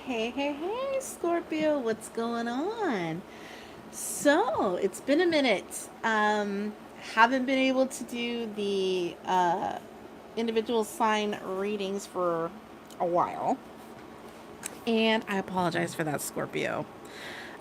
Hey, Scorpio, what's going on? So, it's been a minute. Haven't been able to do the individual sign readings for a while. And I apologize for that, Scorpio.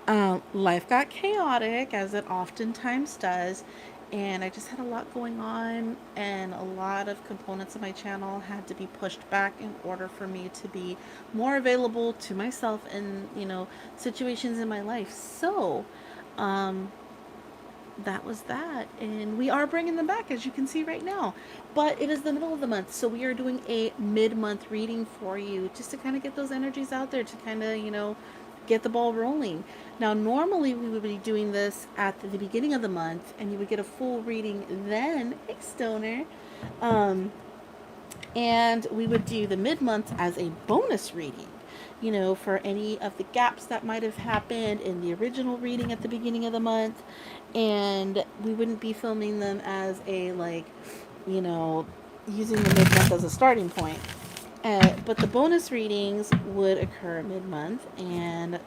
Life got chaotic, as it oftentimes does, and I just had a lot going on, and a lot of components of my channel had to be pushed back in order for me to be more available to myself in, situations in my life. So, um, that was that. And we are bringing them back, as you can see right now. But it is the middle of the month, so we are doing a mid month reading for you just to kind of get those energies out there, to kind of, get the ball rolling. Now, normally we would be doing this at the beginning of the month, and you would get a full reading then, hey, Stoner. Um, and we would do the mid month as a bonus reading, for any of the gaps that might have happened in the original reading at the beginning of the month. And we wouldn't be filming them as a, like, you know, using the mid month as a starting point. But the bonus readings would occur mid month, and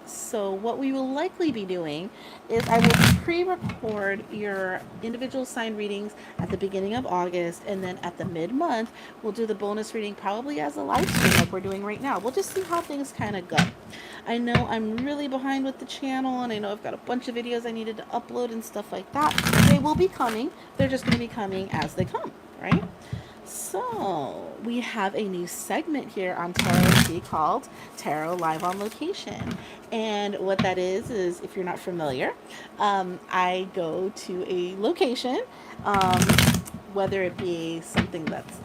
so what we will likely be doing is I will pre-record your individual sign readings at the beginning of August, and then at the mid-month we'll do the bonus reading probably as a live stream like we're doing right now. We'll just see how things kind of go. I know I'm really behind with the channel, and I know I've got a bunch of videos I needed to upload and stuff like that. They will be coming. They're just going to be coming as they come, right? So, we have a new segment here on Tarot T called Tarot Live on Location. And what that is if you're not familiar, I go to a location, um, whether it be something that's,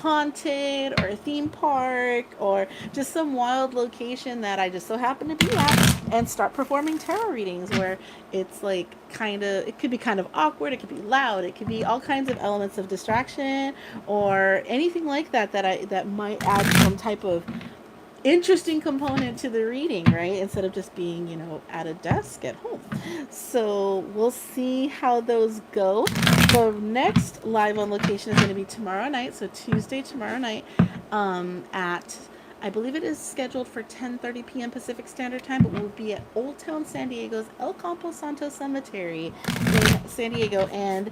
haunted, or a theme park, or just some wild location that I just so happen to be at, and start performing tarot readings where it's like it could be kind of awkward, it could be loud, it could be all kinds of elements of distraction or anything like that might add some type of interesting component to the reading, right? Instead of just being, at a desk at home. So we'll see how those go. The next live on location is going to be tomorrow night, so Tuesday tomorrow night, at, I believe it is scheduled for 10:30 p.m. Pacific Standard Time, but we'll be at Old Town San Diego's El Campo Santo Cemetery in San Diego, and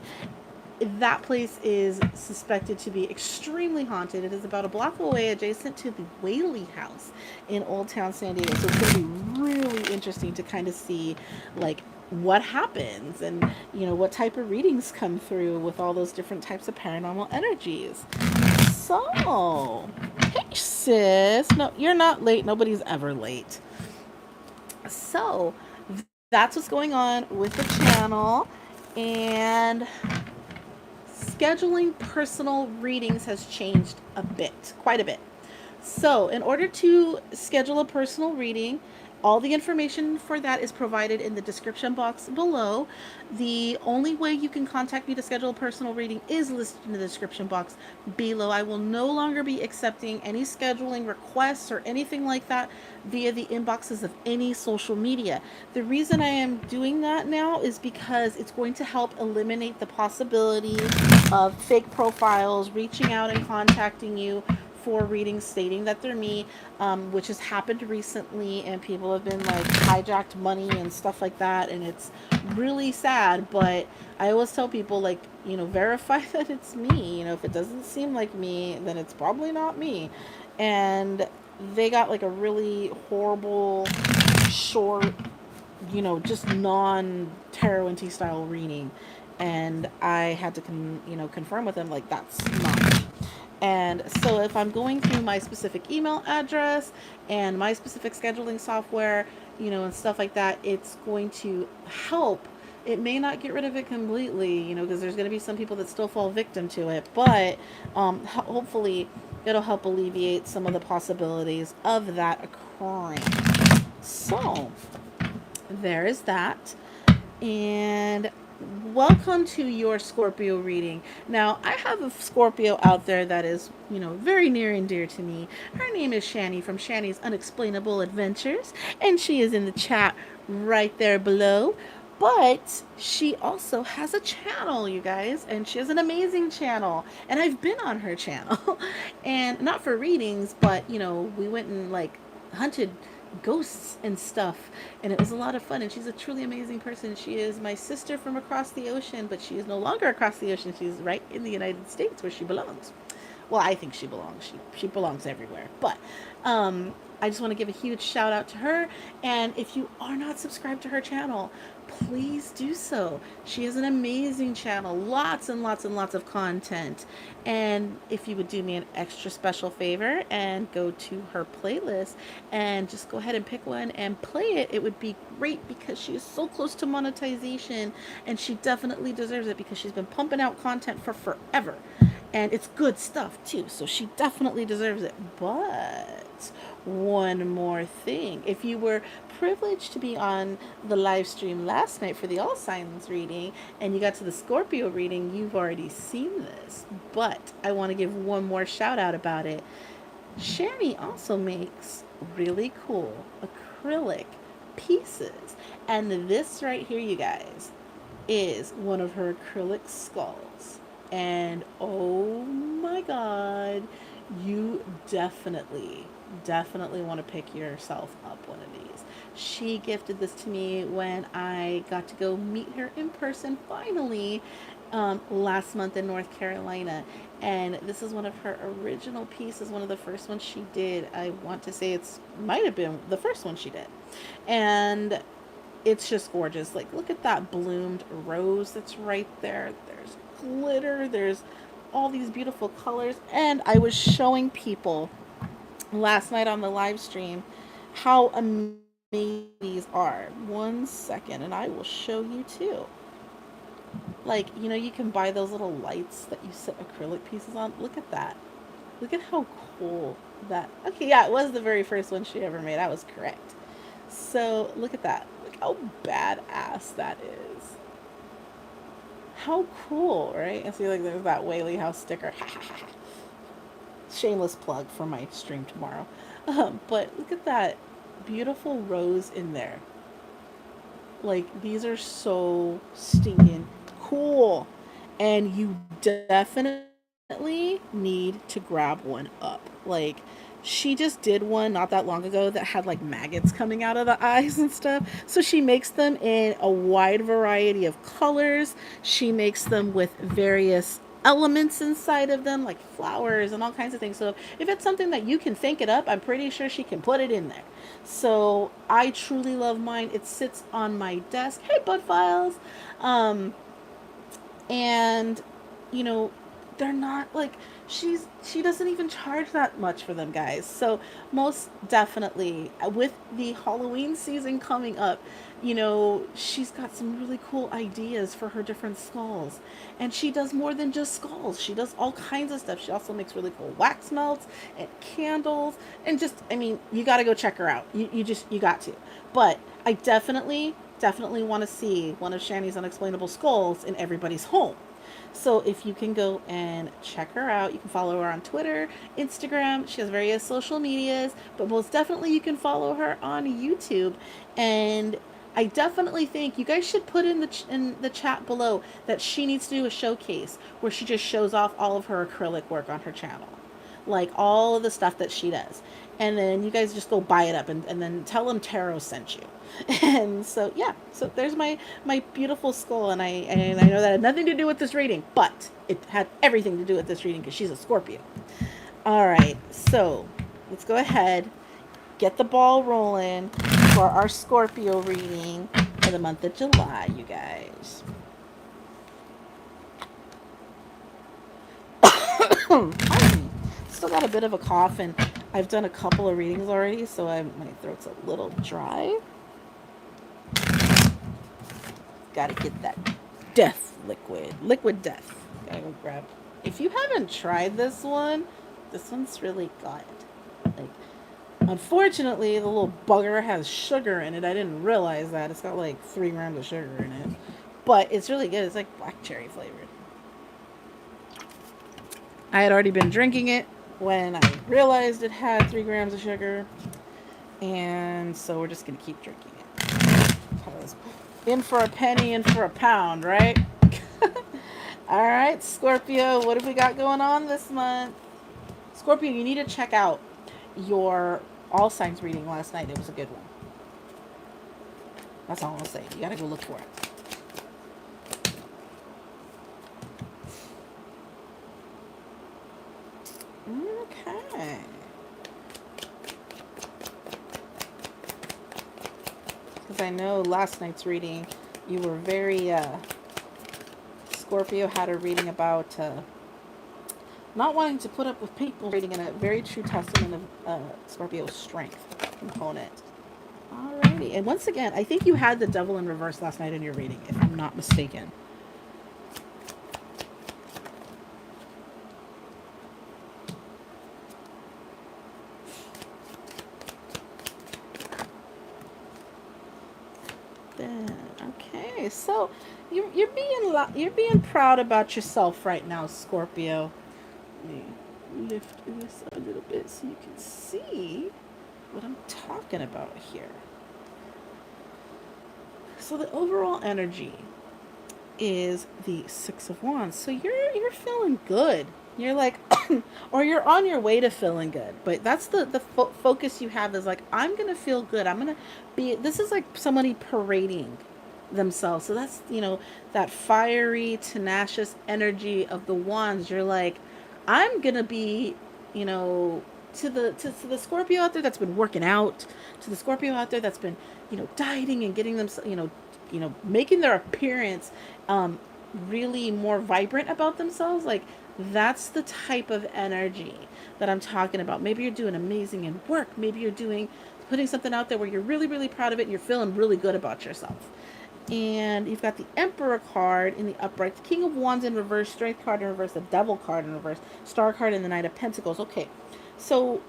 that place is suspected to be extremely haunted. It is about a block away, adjacent to the Whaley House in Old Town San Diego. So it's going to be really interesting to kind of see, like, what happens, and what type of readings come through with all those different types of paranormal energies. So, hey sis, no, you're not late. Nobody's ever late. So that's what's going on with the channel. And scheduling personal readings has changed a bit, quite a bit. So, in order to schedule a personal reading, all the information for that is provided in the description box below. The only way you can contact me to schedule a personal reading is listed in the description box below. I will no longer be accepting any scheduling requests or anything like that via the inboxes of any social media. The reason I am doing that now is because it's going to help eliminate the possibility of fake profiles reaching out and contacting you for readings stating that they're me, which has happened recently, and people have been like hijacked money and stuff like that, and it's really sad. But I always tell people, like, verify that it's me. If it doesn't seem like me, then it's probably not me. And they got like a really horrible, short, just non tarot style reading, and I had to confirm with them, like, that's not me. And so if I'm going through my specific email address and my specific scheduling software, and stuff like that, it's going to help. It may not get rid of it completely, because there's going to be some people that still fall victim to it, but hopefully it'll help alleviate some of the possibilities of that occurring. So there is that. And welcome to your Scorpio reading. Now, I have a Scorpio out there that is, very near and dear to me. Her name is Shani from Shani's Unexplainable Adventures, and she is in the chat right there below. But she also has a channel, you guys, and she has an amazing channel. And I've been on her channel, and not for readings, but we went and, like, hunted ghosts and stuff, and it was a lot of fun. And she's a truly amazing person. She is my sister from across the ocean, but she is no longer across the ocean. She's right in the United States where she belongs. Well, I think she belongs. She belongs everywhere. But I just want to give a huge shout out to her. And if you are not subscribed to her channel, please do so. She has an amazing channel, lots and lots and lots of content. And if you would do me an extra special favor and go to her playlist and just go ahead and pick one and play it, it would be great, because she is so close to monetization, and she definitely deserves it because she's been pumping out content for forever. And it's good stuff too, so she definitely deserves it. But one more thing, if you were privileged to be on the live stream last night for the All Signs reading and you got to the Scorpio reading, you've already seen this, but I want to give one more shout out about it. Shani also makes really cool acrylic pieces, and this right here, you guys, is one of her acrylic skulls. And oh my god, you definitely want to pick yourself up one of these. She gifted this to me when I got to go meet her in person finally, last month in North Carolina. And this is one of her original pieces, one of the first ones she did. I want to say it's might have been the first one she did. And it's just gorgeous. Like, look at that bloomed rose that's right there. There's glitter, there's all these beautiful colors. And I was showing people last night on the live stream how amazing these are. One second, and I will show you too. Like, you know, you can buy those little lights that you set acrylic pieces on. Look at that. Look at how cool that. Okay, yeah, it was the very first one she ever made. I was correct. So look at that. Look how badass that is. How cool, right? And see, like, there's that Whaley House sticker. Shameless plug for my stream tomorrow. But look at that beautiful rose in there. Like, these are so stinking cool. And you definitely need to grab one up. Like, she just did one not that long ago that had like maggots coming out of the eyes and stuff. So she makes them in a wide variety of colors. She makes them with various elements inside of them, like flowers and all kinds of things. So if it's something that you can think it up, I'm pretty sure she can put it in there. So I truly love mine. It sits on my desk. Hey, Bud Files. And you know, they're not like, she doesn't even charge that much for them, guys. So most definitely, with the Halloween season coming up, you know, she's got some really cool ideas for her different skulls. And she does more than just skulls. She does all kinds of stuff. She also makes really cool wax melts and candles, and just, I mean, you got to go check her out. You got to. But I definitely want to see one of Shani's unexplainable skulls in everybody's home. So if you can go and check her out, you can follow her on Twitter, Instagram. She has various social medias, but most definitely you can follow her on YouTube. And I definitely think you guys should put in the chat below that she needs to do a showcase where she just shows off all of her acrylic work on her channel, like all of the stuff that she does. And then you guys just go buy it up, and then tell them Tarot sent you. And so, yeah, so there's my beautiful skull. And I know that had nothing to do with this reading, but it had everything to do with this reading because she's a Scorpio. All right, so let's go ahead, get the ball rolling for our Scorpio reading for the month of July, you guys. Still got a bit of a cough, and I've done a couple of readings already, so my throat's a little dry. Gotta get that death liquid death. Gotta go grab. If you haven't tried this one's really good. Like, unfortunately, the little bugger has sugar in it. I didn't realize that. It's got like 3 grams of sugar in it, but it's really good. It's like black cherry flavored. I had already been drinking it when I realized it had 3 grams of sugar, and so we're just gonna keep drinking it. In for a penny, in for a pound, right? All right, Scorpio, what have we got going on this month? Scorpio, you need to check out your all signs reading last night. It was a good one. That's all I'll say. You gotta go look for it. Okay. Because I know last night's reading, you were very, Scorpio had a reading about not wanting to put up with people reading, in a very true testament of Scorpio's strength component. Alrighty. And once again, I think you had the devil in reverse last night in your reading, if I'm not mistaken. Okay, so you're being proud about yourself right now, Scorpio. Let me lift this a little bit so you can see what I'm talking about here. So the overall energy is the Six of Wands. So you're feeling good. You're like, or you're on your way to feeling good. But that's the focus you have is like, I'm gonna feel good. I'm gonna be. This is like somebody parading themselves. So that's that fiery, tenacious energy of the wands. You're like, I'm gonna be, to the Scorpio out there that's been working out, to the Scorpio out there that's been, dieting and getting them, making their appearance really more vibrant about themselves. Like, that's the type of energy that I'm talking about. Maybe you're doing amazing in work. Maybe you're putting something out there where you're really, really proud of it and you're feeling really good about yourself. And you've got the Emperor card in the upright, the King of Wands in reverse, Strength card in reverse, the Devil card in reverse, Star card in the Knight of Pentacles. Okay, so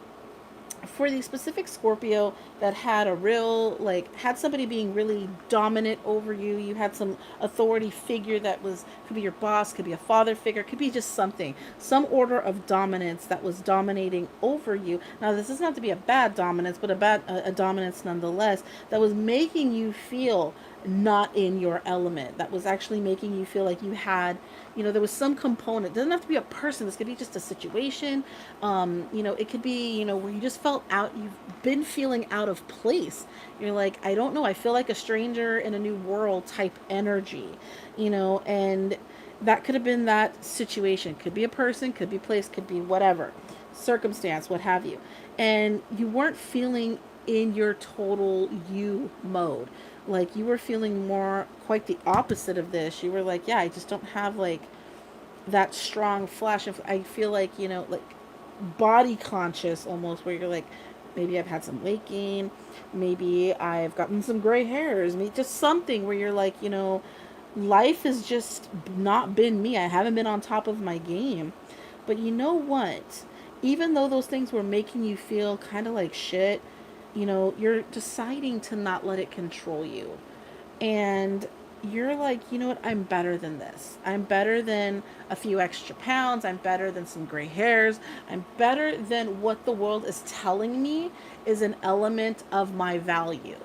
for the specific Scorpio that had had somebody being really dominant over you, you had some authority figure that could be your boss, could be a father figure, could be just some order of dominance that was dominating over you. Now, this is not to be a bad dominance, but a dominance nonetheless, that was making you feel not in your element, that was actually making you feel like you had, there was some component. It doesn't have to be a person. This could be just a situation. It could be, where you just felt out, you've been feeling out of place. You're like, I don't know, I feel like a stranger in a new world type energy, and that could have been that situation. Could be a person, could be place, could be whatever, circumstance, what have you. And you weren't feeling in your total you mode. Like, you were feeling more quite the opposite of this. You were like, yeah, I just don't have like that strong flash of, I feel like, like body conscious almost, where you're like, maybe I've had some weight gain, maybe I've gotten some gray hairs, maybe just something where you're like, life has just not been me. I haven't been on top of my game. But you know what? Even though those things were making you feel kind of like shit, you're deciding to not let it control you. And you're like, you know what? I'm better than this. I'm better than a few extra pounds. I'm better than some gray hairs. I'm better than what the world is telling me is an element of my value.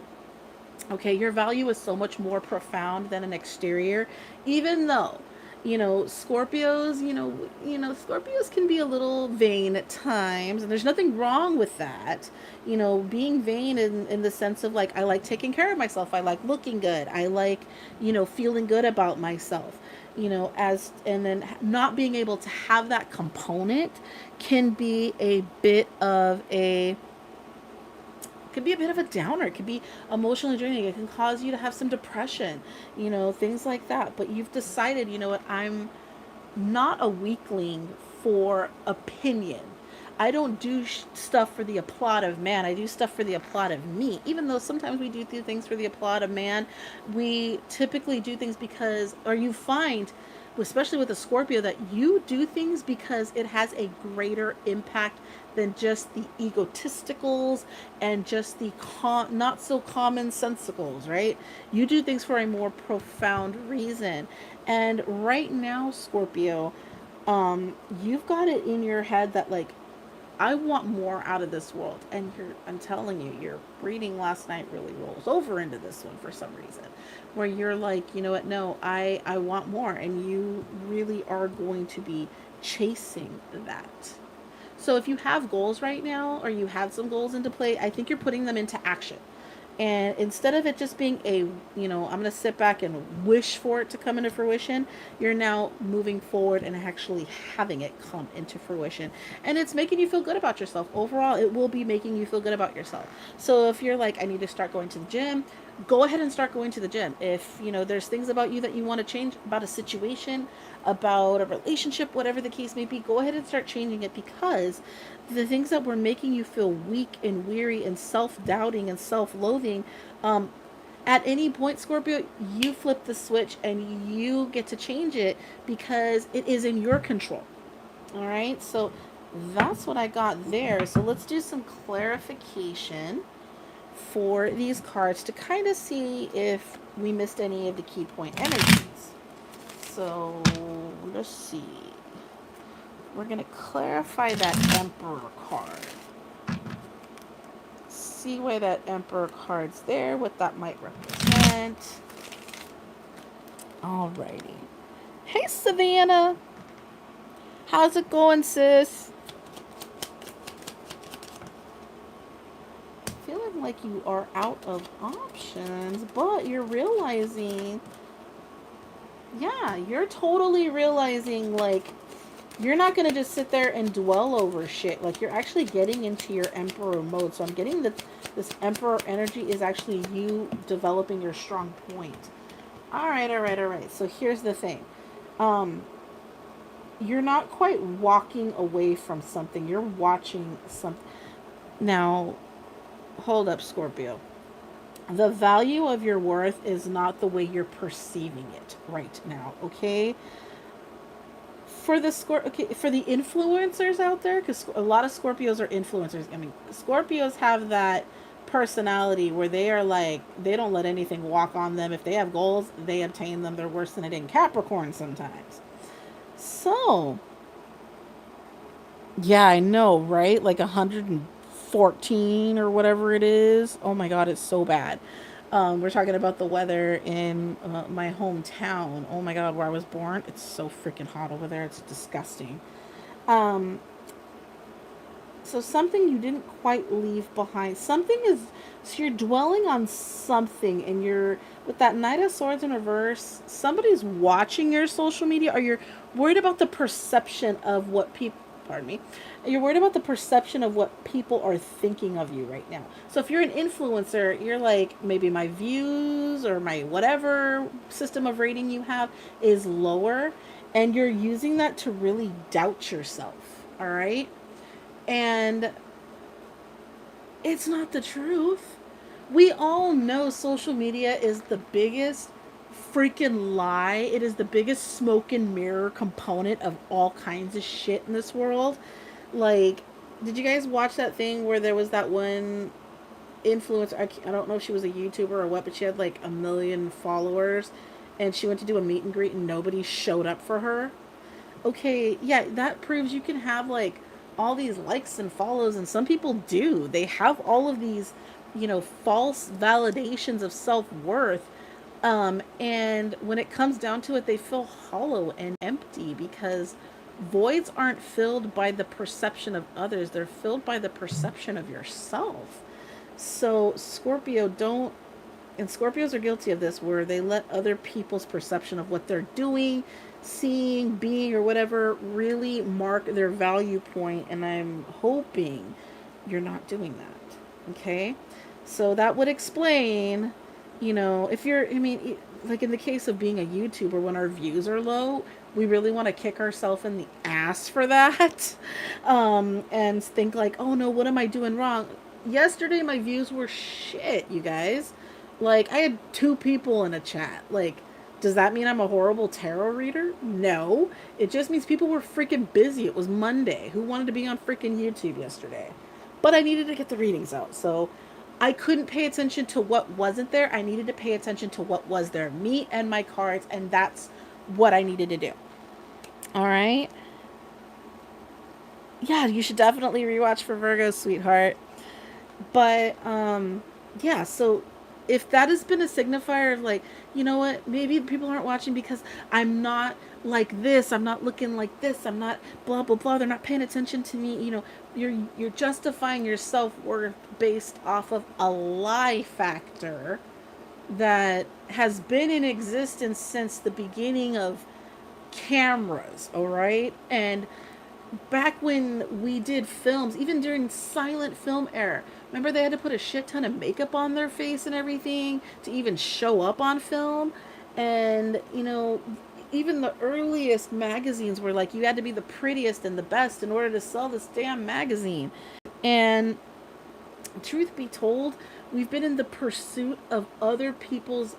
Okay, your value is so much more profound than an exterior, even though Scorpios, Scorpios can be a little vain at times, and there's nothing wrong with that. Being vain in the sense of like, I like taking care of myself. I like looking good. I like, feeling good about myself, and then not being able to have that component can be a bit of a could be a bit of a downer. It could be emotionally draining. It can cause you to have some depression, things like that. But you've decided, what, I'm not a weakling for opinion. I don't do stuff for the applaud of man. I do stuff for the applaud of me. Even though sometimes we do things for the applaud of man, we typically do things because, or you find, especially with a Scorpio, that you do things because it has a greater impact than just the egotisticals and just the not so commonsensicals, right? You do things for a more profound reason. And right now, Scorpio, you've got it in your head that like, I want more out of this world. And I'm telling you, your reading last night really rolls over into this one for some reason, where you're like, you know what? No, I want more. And you really are going to be chasing that. So if you have goals right now, or you have some goals into play, I think you're putting them into action. And instead of it just being I'm going to sit back and wish for it to come into fruition, you're now moving forward and actually having it come into fruition. And it's making you feel good about yourself. Overall, it will be making you feel good about yourself. So if you're like, I need to start going to the gym, go ahead and start going to the gym. If, there's things about you that you want to change, about a situation, about a relationship, whatever the case may be, go ahead and start changing it, because the things that were making you feel weak and weary and self-doubting and self-loathing, at any point, Scorpio, you flip the switch and you get to change it, because it is in your control. All right, so that's what I got there. So let's do some clarification for these cards to kind of see if we missed any of the key point energies. So let's see. We're going to clarify that Emperor card. See why that Emperor card's there, what that might represent. Alrighty. Hey, Savannah. How's it going, sis? Feeling like you are out of options, but you're realizing, yeah, you're totally realizing, like, you're not going to just sit there and dwell over shit. Like, you're actually getting into your Emperor mode. So I'm getting that this Emperor energy is actually you developing your strong point. All right. So here's the thing. You're not quite walking away from something. You're watching something. Now, hold up, Scorpio. The value of your worth is not the way you're perceiving it right now, okay? For the for the influencers out there, because a lot of Scorpios are influencers. I mean, Scorpios have that personality where they are like, they don't let anything walk on them. If they have goals, they obtain them. They're worse than it in Capricorn sometimes. So, yeah, I know, right? Like 114 or whatever it is. Oh my God, it's so bad. We're talking about the weather in my hometown. Oh my God, where I was born. It's so freaking hot over there. It's disgusting. Um, so something you didn't quite leave behind. Something is, so you're dwelling on something, and you're, with that Knight of Swords in reverse, somebody's watching your social media, or you're worried about the perception of what people, pardon me, you're worried about the perception of what people are thinking of you right now. So if you're an influencer, you're like, maybe my views or my whatever system of rating you have is lower, and you're using that to really doubt yourself. All right. And it's not the truth. We all know social media is the biggest freaking lie. It is the biggest smoke and mirror component of all kinds of shit in this world. Like, did you guys watch that thing where there was that one influencer? I don't know if she was a YouTuber or what, but she had like 1 million followers, and she went to do a meet and greet and nobody showed up for her. Okay, yeah, that proves you can have like all these likes and follows, and some people do. They have all of these, false validations of self-worth. And when it comes down to it, they feel hollow and empty, because voids aren't filled by the perception of others. They're filled by the perception of yourself. So Scorpio, don't, and Scorpios are guilty of this, where they let other people's perception of what they're doing, seeing, being, or whatever really mark their value point. And I'm hoping you're not doing that. Okay? So that would explain, if you're, I mean, like in the case of being a YouTuber, when our views are low, we really want to kick ourselves in the ass for that. And think like, oh no, what am I doing wrong? Yesterday, my views were shit, you guys. Like, I had 2 people in a chat. Like, does that mean I'm a horrible tarot reader? No. It just means people were freaking busy. It was Monday. Who wanted to be on freaking YouTube yesterday? But I needed to get the readings out. So I couldn't pay attention to what wasn't there. I needed to pay attention to what was there. Me and my cards. And that's what I needed to do. All right. Yeah, you should definitely rewatch for Virgo, sweetheart. But, yeah, so if that has been a signifier of like, you know what, maybe people aren't watching because I'm not like this, I'm not looking like this, I'm not blah blah blah, they're not paying attention to me, you know, you're justifying your self-worth based off of a lie factor that has been in existence since the beginning of cameras, all right? And back when we did films, even during silent film era, remember they had to put a shit ton of makeup on their face and everything to even show up on film? And, you know, even the earliest magazines were like you had to be the prettiest and the best in order to sell this damn magazine. And truth be told, we've been in the pursuit of other people's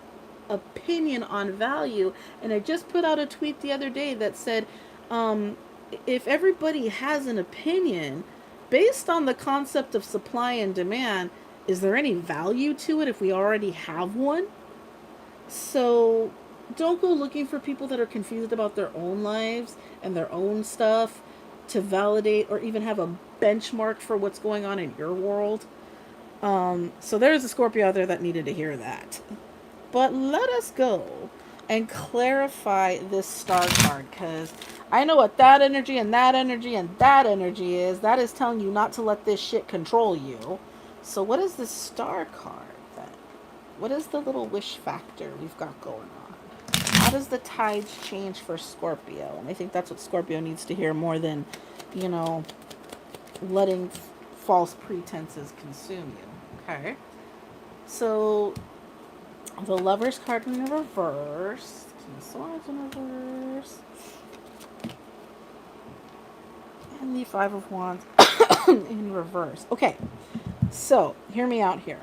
opinion on value. And I just put out a tweet the other day that said, um, if everybody has an opinion based on the concept of supply and demand, is there any value to it if we already have one? So don't go looking for people that are confused about their own lives and their own stuff to validate or even have a benchmark for what's going on in your world. So there's a Scorpio out there that needed to hear that. But let us go and clarify this star card, because I know what that energy and that energy and that energy is. That is telling you not to let this shit control you. So what is this star card then? What is the little wish factor we've got going on? How does the tides change for Scorpio? And I think that's what Scorpio needs to hear more than, you know, letting false pretenses consume you. Okay. So the Lover's card in reverse. King of Swords in reverse. And the Five of Wands in reverse. Okay. So, hear me out here.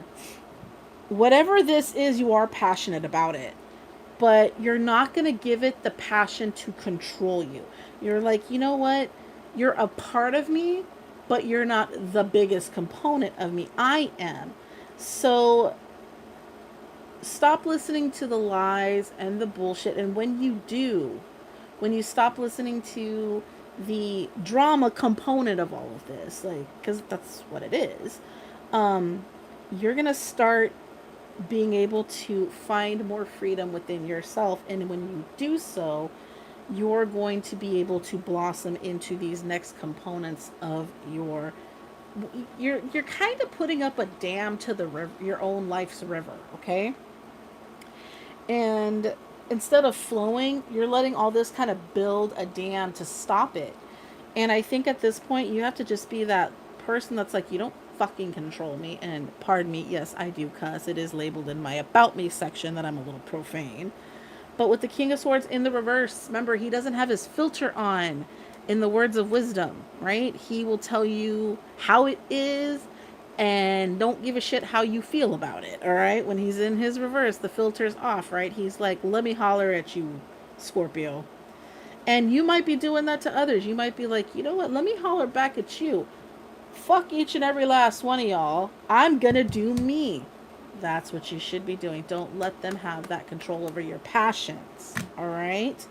Whatever this is, you are passionate about it. But you're not going to give it the passion to control you. You're like, you know what? You're a part of me, but you're not the biggest component of me. I am. So stop listening to the lies and the bullshit. And when you do, when you stop listening to the drama component of all of this, like, because that's what it is, you're going to start being able to find more freedom within yourself. And when you do so, you're going to be able to blossom into these next components of you're kind of putting up a dam to the river, your own life's river, okay? And instead of flowing, you're letting all this kind of build a dam to stop it. And I think at this point, you have to just be that person that's like, you don't fucking control me. And pardon me, yes, I do cuss. It is labeled in my About Me section that I'm a little profane. But with the King of Swords in the reverse, remember, he doesn't have his filter on in the words of wisdom, right? He will tell you how it is and don't give a shit how you feel about it, all right? When he's in his reverse, the filter's off, right? He's like, let me holler at you, Scorpio. And you might be doing that to others. You might be like, you know what? Let me holler back at you. Fuck each and every last one of y'all. I'm gonna do me. That's what you should be doing. Don't let them have that control over your passions, all right?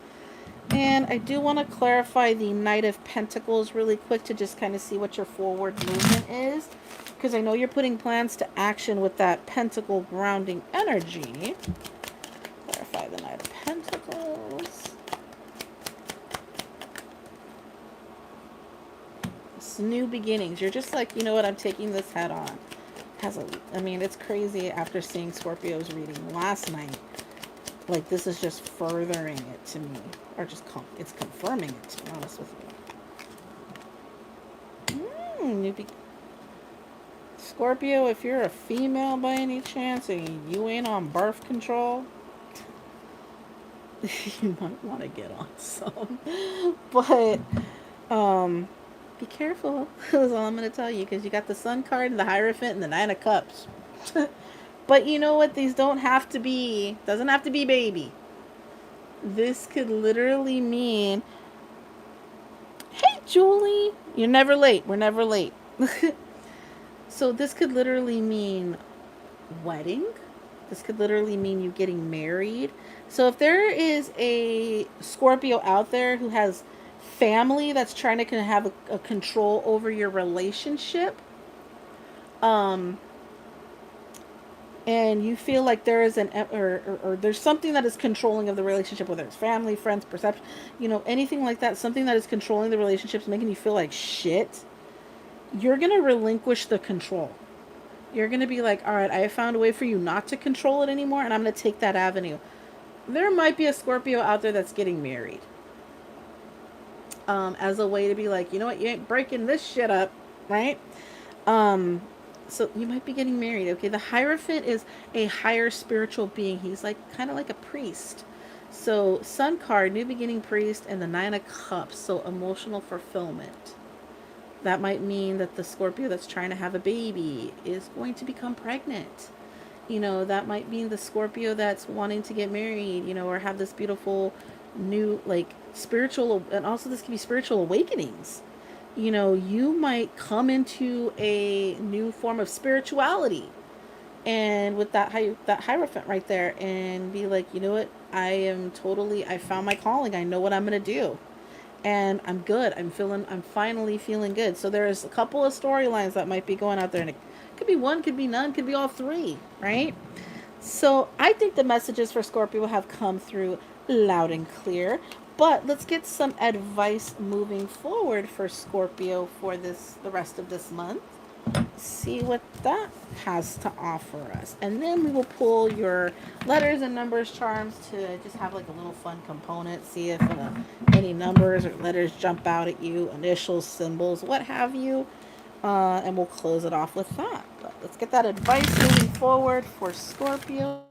And I do want to clarify the Knight of Pentacles really quick to just kind of see what your forward movement is, because I know you're putting plans to action with that Pentacle grounding energy. Clarify the Knight of Pentacles. It's new beginnings. You're just like, you know what, I'm taking this head on. I mean, it's crazy after seeing Scorpio's reading last night. Like, this is just furthering it to me. Or just, it's confirming it, to be honest with you. Scorpio, if you're a female by any chance and you ain't on birth control, you might want to get on some. But, be careful. That's all I'm going to tell you. Because you got the Sun card and the Hierophant and the Nine of Cups. But you know what? These don't have to be. Doesn't have to be baby. This could literally mean, hey, Julie, you're never late. We're never late. So this could literally mean wedding. This could literally mean you getting married. So if there is a Scorpio out there who has family that's trying to have a control over your relationship, and you feel like there is or there's something that is controlling of the relationship, whether it's family, friends, perception, anything like that, something that is controlling the relationships, making you feel like shit, you're going to relinquish the control. You're going to be like, all right, I have found a way for you not to control it anymore, and I'm going to take that avenue. There might be a Scorpio out there that's getting married, as a way to be like, you know what, you ain't breaking this shit up, right? Um, so you might be getting married. Okay, the Hierophant is a higher spiritual being. He's like kind of like a priest. So Sun card, new beginning priest, and the Nine of Cups, so emotional fulfillment. That might mean that the Scorpio that's trying to have a baby is going to become pregnant. That might mean the Scorpio that's wanting to get married, or have this beautiful new, like, spiritual, and also this can be spiritual awakenings. You might come into a new form of spirituality, and with that Hierophant right there, and be like, you know what, I found my calling. I know what I'm going to do. And I'm good. I'm finally feeling good. So there's a couple of storylines that might be going out there, and it could be one, could be none, could be all three, right? So I think the messages for Scorpio have come through loud and clear. But let's get some advice moving forward for Scorpio for the rest of this month. See what that has to offer us. And then we will pull your letters and numbers charms to just have like a little fun component. See if any numbers or letters jump out at you, initials, symbols, what have you. And we'll close it off with that. But let's get that advice moving forward for Scorpio.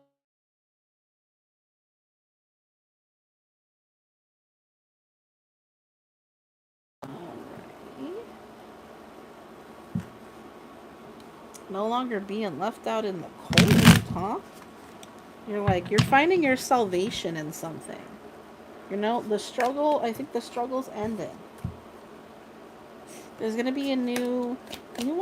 No longer being left out in the cold, huh? You're finding your salvation in something. I think the struggle's ended. There's going to be a new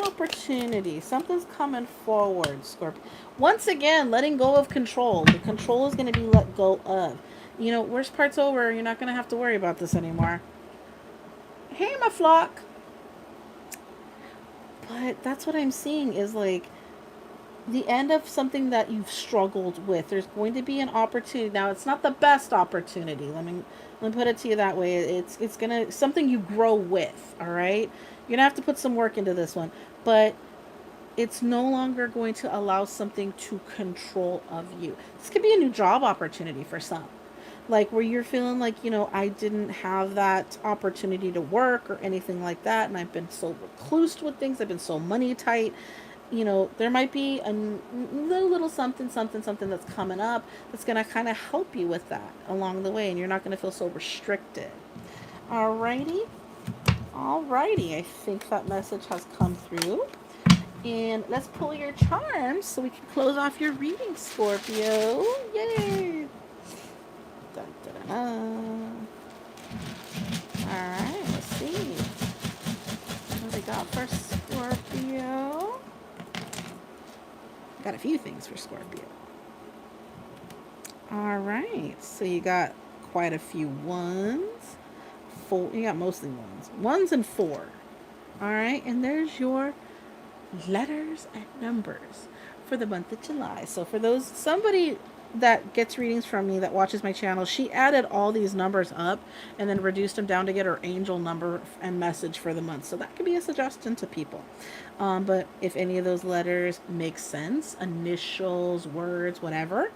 opportunity. Something's coming forward, Scorpio. Once again, letting go of control. The control is going to be let go of. Worst part's over. You're not going to have to worry about this anymore. Hey, my flock. But that's what I'm seeing is like the end of something that you've struggled with. There's going to be an opportunity. Now, it's not the best opportunity. Let me put it to you that way. It's gonna something you grow with. All right, you're gonna have to put some work into this one, but it's no longer going to allow something to control of you. This could be a new job opportunity for some. Like where you're feeling like, I didn't have that opportunity to work or anything like that, and I've been so reclused with things. I've been so money tight. There might be a little something, something, something that's coming up that's going to kind of help you with that along the way, and you're not going to feel so restricted. Alrighty. Alrighty. I think that message has come through. And let's pull your charms so we can close off your reading, Scorpio. Yay! Dun, dun, dun, dun. Alright, let's see. What do we got for Scorpio? Got a few things for Scorpio. All right, so you got quite a few ones. You got mostly ones and four. All right, and there's your letters and numbers for the month of July. So for somebody that gets readings from me that watches my channel, she added all these numbers up and then reduced them down to get her angel number and message for the month. So that could be a suggestion to people. But if any of those letters make sense, initials, words, whatever,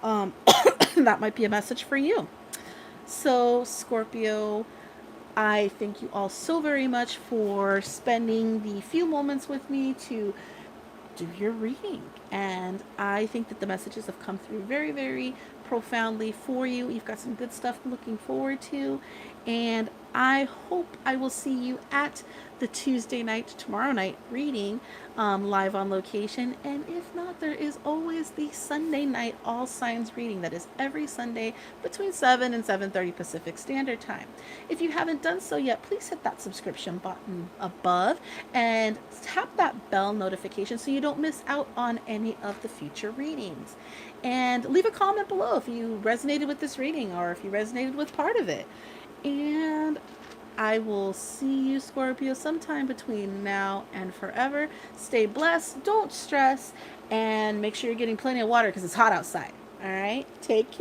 that might be a message for you. So Scorpio, I thank you all so very much for spending the few moments with me to do your reading. And I think that the messages have come through very, very profoundly for you. You've got some good stuff looking forward to. And I hope I will see you at the Tuesday night, tomorrow night reading, live on location. And if not, there is always the Sunday night all signs reading that is every Sunday between 7 and 7:30 Pacific Standard Time. If you haven't done so yet, please hit that subscription button above and tap that bell notification so you don't miss out on any of the future readings. And leave a comment below if you resonated with this reading or if you resonated with part of it. And I will see you, Scorpio, sometime between now and forever. Stay blessed, don't stress, and make sure you're getting plenty of water because it's hot outside. All right? Take care.